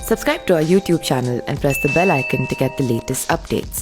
Subscribe to our YouTube channel and press the bell icon to get the latest updates.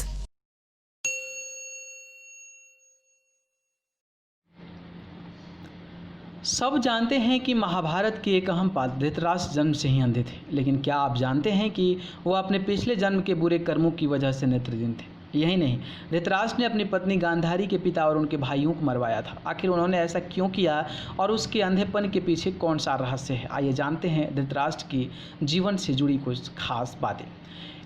सब जानते हैं कि महाभारत के एक अहम पात्र धृतराष्ट्र जन्म से ही अंधे थे, लेकिन क्या आप जानते हैं कि वह अपने पिछले जन्म के बुरे कर्मों की वजह से नेत्रहीन थे। यही नहीं, धृतराष्ट्र ने अपनी पत्नी गांधारी के पिता और उनके भाइयों को मरवाया था। आखिर उन्होंने ऐसा क्यों किया और उसके अंधेपन के पीछे कौन सा रहस्य है, आइए जानते हैं धृतराष्ट्र की जीवन से जुड़ी कुछ खास बातें।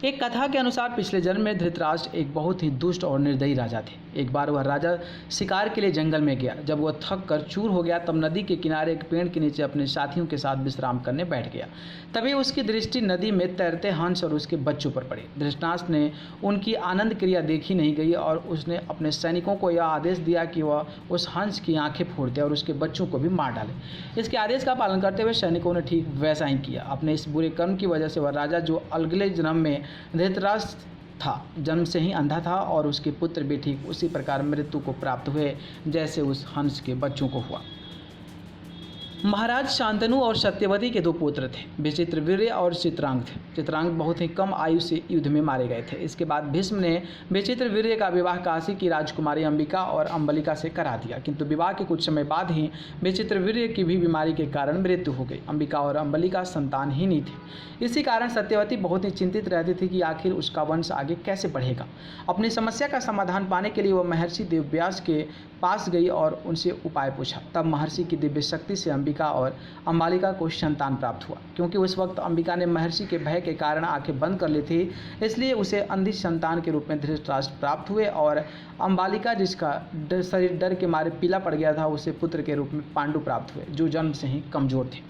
एक कथा के अनुसार पिछले जन्म में धृतराष्ट्र एक बहुत ही दुष्ट और निर्दयी राजा थे। एक बार वह राजा शिकार के लिए जंगल में गया। जब वह थक कर चूर हो गया तब नदी के किनारे एक पेड़ के नीचे अपने साथियों के साथ विश्राम करने बैठ गया। तभी उसकी दृष्टि नदी में तैरते हंस और उसके बच्चों पर पड़ी। धृतराष्ट्र ने उनकी आनंद क्रिया देखी नहीं गई और उसने अपने सैनिकों को यह आदेश दिया कि वह उस हंस की आंखें फोड़ दे और उसके बच्चों को भी मार डाले। इसके आदेश का पालन करते हुए सैनिकों ने ठीक वैसा ही किया। अपने इस बुरे कर्म की वजह से वह राजा, जो अगले जन्म में धृतराष्ट्र था, जन्म से ही अंधा था और उसके पुत्र भी ठीक उसी प्रकार मृत्यु को प्राप्त हुए जैसे उस हंस के बच्चों को हुआ। महाराज शांतनु और सत्यवती के दो पुत्र थे, विचित्रवीर्य और चित्रांग थे। चित्रांग बहुत ही कम आयु से युद्ध में मारे गए थे। इसके बाद भीष्म ने विचित्रवीर्य का विवाह काशी की राजकुमारी अंबिका और अंबलिका से करा दिया, किंतु विवाह के कुछ समय बाद ही विचित्रवीर्य की भी बीमारी के कारण मृत्यु हो गई। अंबिका और अंबलिका संतानहीन थी। इसी कारण सत्यवती बहुत ही चिंतित रहती थी कि आखिर उसका वंश आगे कैसे बढ़ेगा। अपनी समस्या का समाधान पाने के लिए वह महर्षि देवव्यास के पास गई और उनसे उपाय पूछा। तब महर्षि की दिव्य शक्ति से अंबिका और अंबालिका को संतान प्राप्त हुआ। क्योंकि उस वक्त अंबिका ने महर्षि के भय के कारण आंखें बंद कर ली थी, इसलिए उसे अंधी संतान के रूप में धृतराष्ट्र प्राप्त हुए और अंबालिका, जिसका शरीर डर के मारे पीला पड़ गया था, उसे पुत्र के रूप में पांडु प्राप्त हुए, जो जन्म से ही कमजोर थे।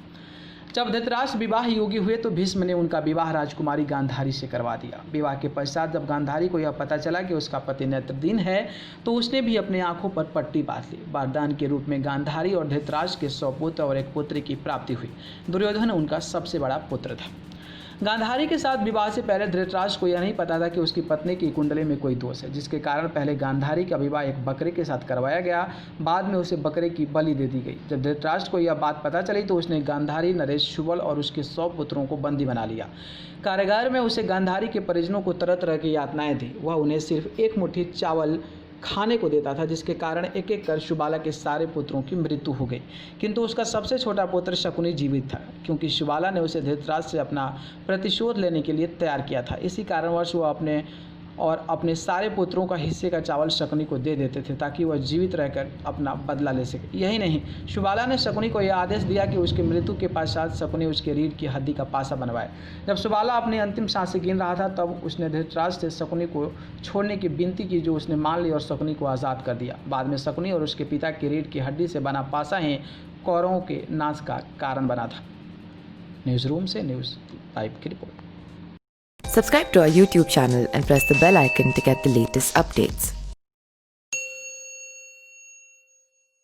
जब धृतराष्ट्र विवाह योगी हुए तो भीष्म ने उनका विवाह राजकुमारी गांधारी से करवा दिया। विवाह के पश्चात जब गांधारी को यह पता चला कि उसका पति नेत्रहीन है तो उसने भी अपनी आंखों पर पट्टी बांध ली। वरदान के रूप में गांधारी और धृतराष्ट्र के 100 पुत्र और एक पुत्री की प्राप्ति हुई। दुर्योधन उनका सबसे बड़ा पुत्र था। गांधारी के साथ विवाह से पहले धृतराष्ट्र को यह नहीं पता था कि उसकी पत्नी की कुंडली में कोई दोष है, जिसके कारण पहले गांधारी का विवाह एक बकरे के साथ करवाया गया, बाद में उसे बकरे की बलि दे दी गई। जब धृतराष्ट्र को यह बात पता चली तो उसने गांधारी, नरेश, शुबल और उसके 100 पुत्रों को बंदी बना लिया। कारागार में उसे गांधारी के परिजनों को तरह तरह की यातनाएं दी। वह उन्हें सिर्फ एक मुट्ठी चावल खाने को देता था, जिसके कारण एक एक कर शुबाला के सारे पुत्रों की मृत्यु हो गई, किंतु उसका सबसे छोटा पुत्र शकुनी जीवित था, क्योंकि शुबाला ने उसे धृतराष्ट्र से अपना प्रतिशोध लेने के लिए तैयार किया था। इसी कारणवश वह अपने सारे पुत्रों का हिस्से का चावल शकुनी को दे देते थे ताकि वह जीवित रहकर अपना बदला ले सके। यही नहीं, शुबाला ने शकुनी को यह आदेश दिया कि उसकी मृत्यु के पश्चात शकुनी उसके रीढ़ की हड्डी का पासा बनवाए। जब शुबाला अपनी अंतिम सांसें गिन रहा था तब उसने धृतराष्ट्र से शकुनी को छोड़ने की विनती की, जो उसने मान ली और शकुनी को आज़ाद कर दिया। बाद में शकुनी और उसके पिता की रीढ़ की हड्डी से बना पासा ही कौरवों के नाश का कारण बना था। न्यूज़ रूम से न्यूज़ लाइव की report. Subscribe to our YouTube channel and press the bell icon to get the latest updates.